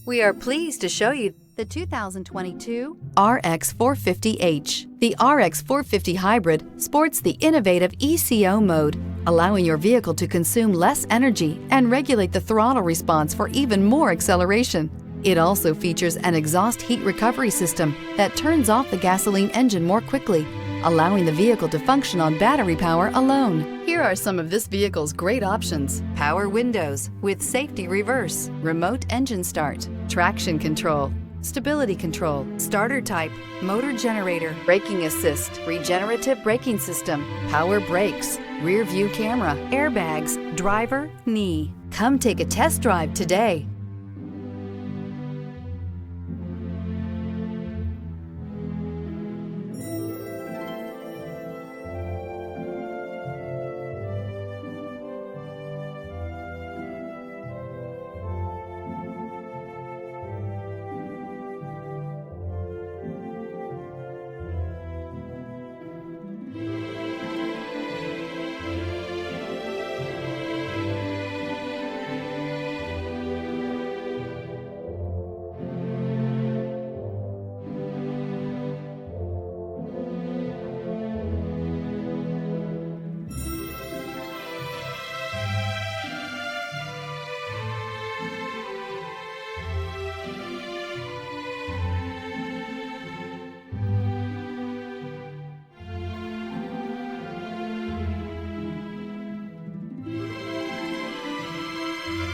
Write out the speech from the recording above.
We are pleased to show you the 2022 RX 450h. The RX 450 Hybrid sports the innovative ECO mode, allowing your vehicle to consume less energy and regulate the throttle response for even more acceleration. It also features an exhaust heat recovery system that turns off the gasoline engine more quickly, allowing the vehicle to function on battery power alone. Here are some of this vehicle's great options: power windows with safety reverse, remote engine start, traction control, stability control, starter type, motor generator, braking assist, regenerative braking system, power brakes, rear view camera, airbags, driver, knee. Come take a test drive today.